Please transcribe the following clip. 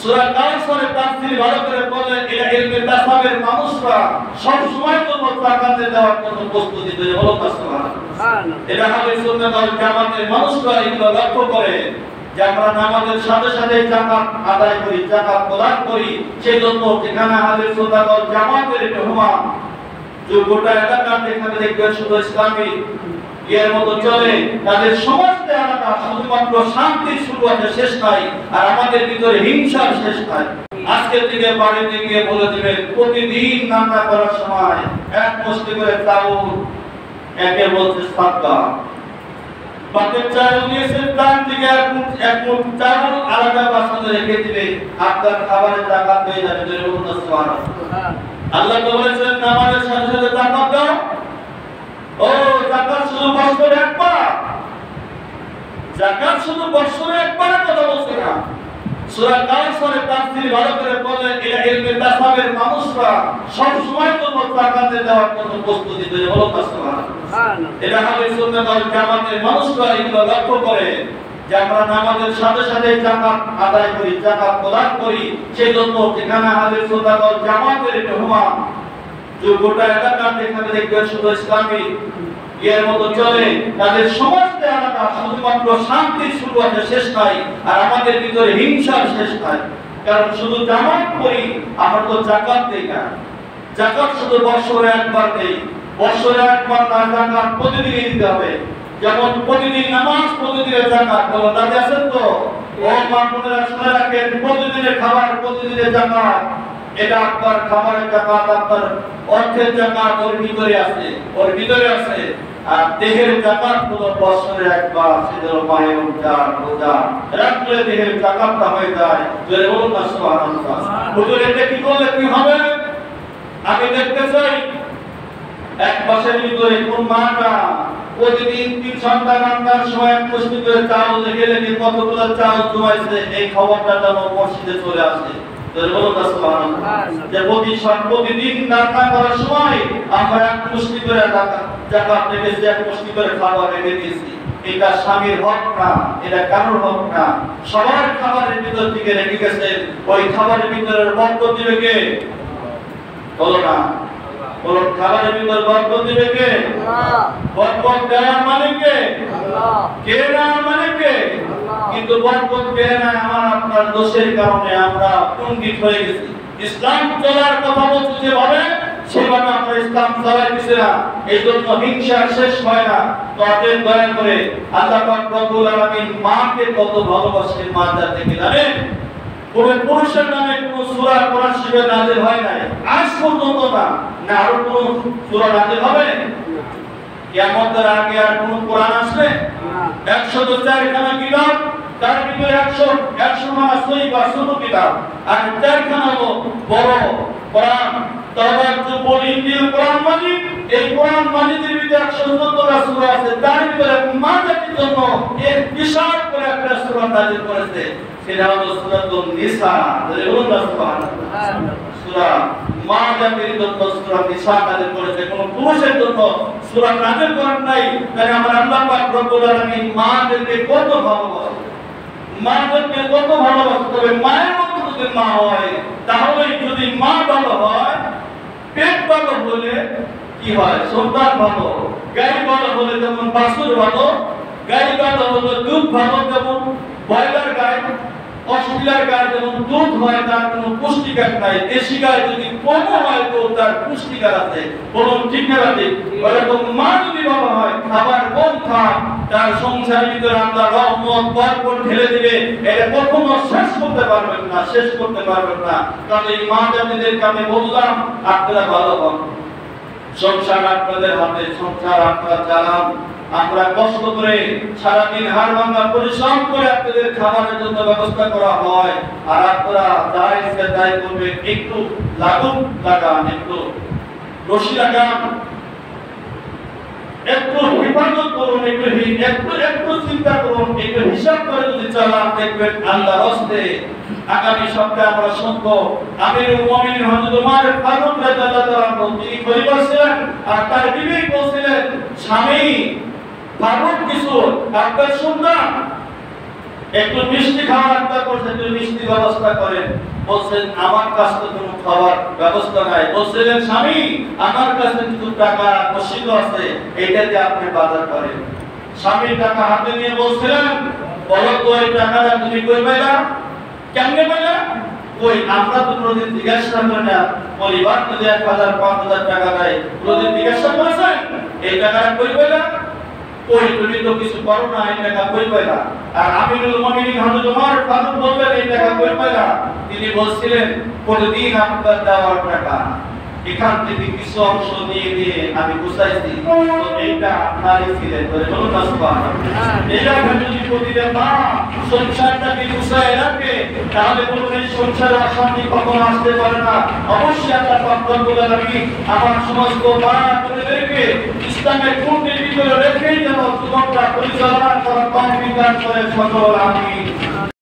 সূরা কাউসারের তাফসীর ভালো করে পড়লে এটা ইলমে তাসাবের মানুষরা সব সময় তো জাকাতে দেওয়ার জন্য প্রস্তুতি তৈরি হলো সুবহানাল্লাহ। এটা আহলে সুন্নাত ওয়াল জামাতের মানুষরা এগুলো লক্ষ্য করে যে আমরা নামাজের সাথে সাথে যাকাত আদায় করি, যাকাত প্রদান করি। সেই জন্য যেখানে আহলে সুন্নাত ওয়াল জামাতের মেহমান যে গোটা এলাকা যেখানে দেখবেন শুধু ইসলামী এর মতো চলে, তাদের সমাজে আলাদা, শুধুমাত্র শান্তির শুরু আছে, শেষ নাই। আর আমাদের ভিতরে হিংসার শেষ নাই। আজকে থেকে বাড়িতে গিয়ে বলে দিবেন প্রতিদিন রান্না করার সময় এক মুষ্টি করে চাউল একে বলছে সাদকা, বাকের চাউল নিয়েছে তার থেকে এক মুঠ চাউল আলাদা বাসনে রেখে দিবে, আপনার খাবারের জাকাত হয়ে যাবে। সুবহানাল্লাহ। আল্লাহ তো বলেছেন নামাজের সাথে সাথে জাকাত দাও। ও যাকাত শুধু বছরে একবার, যাকাত শুধু বছরে একবার কথা বলছে না। সূরা কাউসারের তাফসীর ভালো করে পড়লে এটা ইলমে তাসাবের মানুষরা সব সময় তো যাকাতে দেওয়ার জন্য প্রস্তুতি তৈরি হলো সুবহানাল্লাহ। এটা আহলে সুন্নাত ওয়াল জামাতের মানুষরা এগুলো লক্ষ্য করে যে আমরা নামাজের সাথে সাথে যাকাত আদায় করি, যাকাত প্রদান করি। সেই জন্য যেখানে আহলে সুন্নাত ওয়াল জামাতের মেহমান যে গোটা এলাকা যেখানে দেখবেন শুধু ইসলামী এর মতো চলে, তাদের সমাজে আলাদা, শুধুমাত্র শান্তির শুরু আছে, শেষ নাই। আর আমাদের ভিতরে হিংসার শেষ নাই। কারণ শুধু জামাত করি, আমরা তো যাকাত দেই না। যাকাত শুধু বছরে একবার দেই, বছরে একবার না, যাকাত প্রতিদিন দিতে হবে। যেমন প্রতিদিন নামাজ, প্রতিদিনের যাকাত। বলো দাদি আছেন তো? ও মা বোনেরা শুনে রাখেন, প্রতিদিনের খাবার, প্রতিদিনের যাকাত। এটা আপনার খাবারের যাকাত, আপনার অর্থের যাকাত ওর ভিতরে আছে, ওর ভিতরে আছে। আর দেহের যাকাত হলো বছরে একবার, সেটা মায়ের রোজা রাখলে দেহের যাকাতটা হয়ে যায়। জোরে বলুন না সুবহানাল্লাহ। হুজুর এটা কি করলে কি হবে? আমি দেখতে চাই এক মাসের ভিতরে কোন মাটা প্রতিদিন 3 সন্তান রান্নার সময় এক মুষ্টি করে চাউল রেখে রেখে কতগুলো চাউল জমাইছে, এই খবরটা যেন মসজিদে চলে আসে। প্রতিদিন রান্না করার সময় আমরা এক মুষ্টি করে যাকাত রেখেছি, এক মুষ্টি করে খাবার রেখে দিয়েছি। এটা স্বামীর হক না, এটা কারোর হক না। সবার খাবারের ভিতর থেকে রেখে গেছেন, ওই খাবারের ভিতরে বরকত দিবে কে? বলো না, বলো খাবারের ভিতর বরকত দিবে কে? আল্লাহ। বরকত দেওয়ার মানে কে? আল্লাহ। কে দেওয়ার মানে কে? কিন্তু বরকত দেয় না আমার আপনার দোষের কারণে আমরা পণ্ডিত হয়ে গেছি। ইসলাম চলার কথা বলতে যেভাবে, সেভাবে আমরা ইসলাম চালাইতেছি না। এই জন্য হিংসা শেষ হয় না। তবে দয়া করে আল্লাহ পাক রব্বুল আলামিন মাকে কত ভালোবাসেন, মা জানতে কি জানেন? কোন পুরুষের নামে কোন সূরা কোরআন শরীফে নাযিল হয় নাই আজ পর্যন্ত। না আরো কোন সূরা নাযিল হবে? কিয়ামতের আগে আর কোন কোরআন আসবে? 104 খানা কিতাব, তার ভিতরে 100 খানা সহিহ বা ছোট কিতাব, আর 4 খানা হলো বড় কোরআন। তাওরাত, জবুর, ইনজিল, কোরআন মাজিদ। এই কোরআন মাজিদের ভিতরে 114টা সূরা আছে। তার ভিতরে মা জাতির জন্য এক বিশাল করে একটা সূরা নাযিল করেছে, সেটা হলো সূরাতুন নিসা। বলুন না সুবহানাল্লাহ। সূরা মা জাতির জন্য সূরা নিসা নাযিল করেছে, কোন পুরুষের জন্য সূরা নাযিল করেন নাই। তাই আমার আল্লাহ পাক রব্বুল আলামিন মাদেরকে কত ভালোবাসেন, মাদেরকে কত ভালোবাসেন। তবে মায়ের মতো যদি মা হয়, তাহলে যদি মা ভালো হয়, পেট ভালো হলে কি হয়? সন্তান ভালো। গাই ভালো হলে যেমন বাছুর ভালো, গাই ভালো হলে দুধ ভালো। যেমন ব্রয়লার গাই, অস্ট্রেলিয়ার গায়ে যেমন দুধ হয়, তার কোনো পুষ্টিকার নাই। দেশি গায়ে যদি কম হয় তো তার পুষ্টিকার আছে। বলুন ঠিক না ঠিক? ওরকম মা যদি ভালো হয়, খাবার কম খায়, তার সংসারের ভিতরে আল্লাহ রহমত বরকত ঢেলে দিবে। এটা কখনো শেষ করতে পারবেন না, শেষ করতে পারবেন না। কারণ এই মা জাতিদেরকে আমি বললাম আপনারা ভালো হন, সংসার আপনাদের হাতে, সংসার আপনারা চালান। আমরা কষ্ট করে সারাদিন হাড় ভাঙা পরিশ্রম করে আপনাদের খাবারের জন্য ব্যবস্থা করা হয়, আর আপনারা দায় করবে। একটু লাগান, একটু রশি লাগান, একটু হেফাজত করুন, একটু চিন্তা করুন, একটু হিসাব করে যদি চালান, দেখবেন আল্লাহর হস্তে আগামী সপ্তাহে আমরা শুনবো আমিরুল মুমিনিন হযরত ওমর ফারুক রাদিয়াল্লাহু তাআলা তিনি খলিফা ছিলেন, আর তার বিবি বলছিলেন স্বামী ফারুক কিশোর আপনার সন্তান একটু মিষ্টি খাওয়ার আবদার করছে, একটু মিষ্টি ব্যবস্থা করেন। বলছেন আমার কাছে তো কোনো খাবার ব্যবস্থা নাই। বলছিলেন স্বামী আমার কাছে কিছু টাকা রসিদ আছে, এইটা দিয়ে আপনি বাজার করেন। স্বামী টাকা হাতে নিয়ে বলছিলেন বলো তো এই টাকাটা তুমি কই পাইলা, কেমনে পাইলা? কই আমরা তো প্রতিদিন জিজ্ঞাসা করি না, পরিবার যদি 1000 5000 টাকা দেয় প্রতিদিন জিজ্ঞাসা করেছেন এই টাকাটা কই পাইলা? কই তুমি তো কিছু করো না, এই টাকা কই পাইলা? আর আমিনুল মুমিনিন হযরত ওমর ফারুক বললেন এই টাকা কই পাইলা? তিনি বলছিলেন প্রতিদিন আপনার দেওয়ার টাকা, এখান থেকে কিছু অংশ নিয়ে দিয়ে আমি বুঝাইছি তো এইটা আপনারই ছিলেন। বলুন না সুবহানাল্লাহ। এইরকম যদি প্রতিদিন মা সংসারটাকে গুছায় রাখে তাহলে বলুন এই সংসারে অশান্তি কখনো আসতে পারে না। অবশ্যই আল্লাহ পাক আমি আমার সমস্ত মা বোনেদেরকে ইসলামের পূর্ণের ভিতরে রেখেই যেন জীবনটা পরিচালনা করার তৌফিক দান করে সকল আমিন।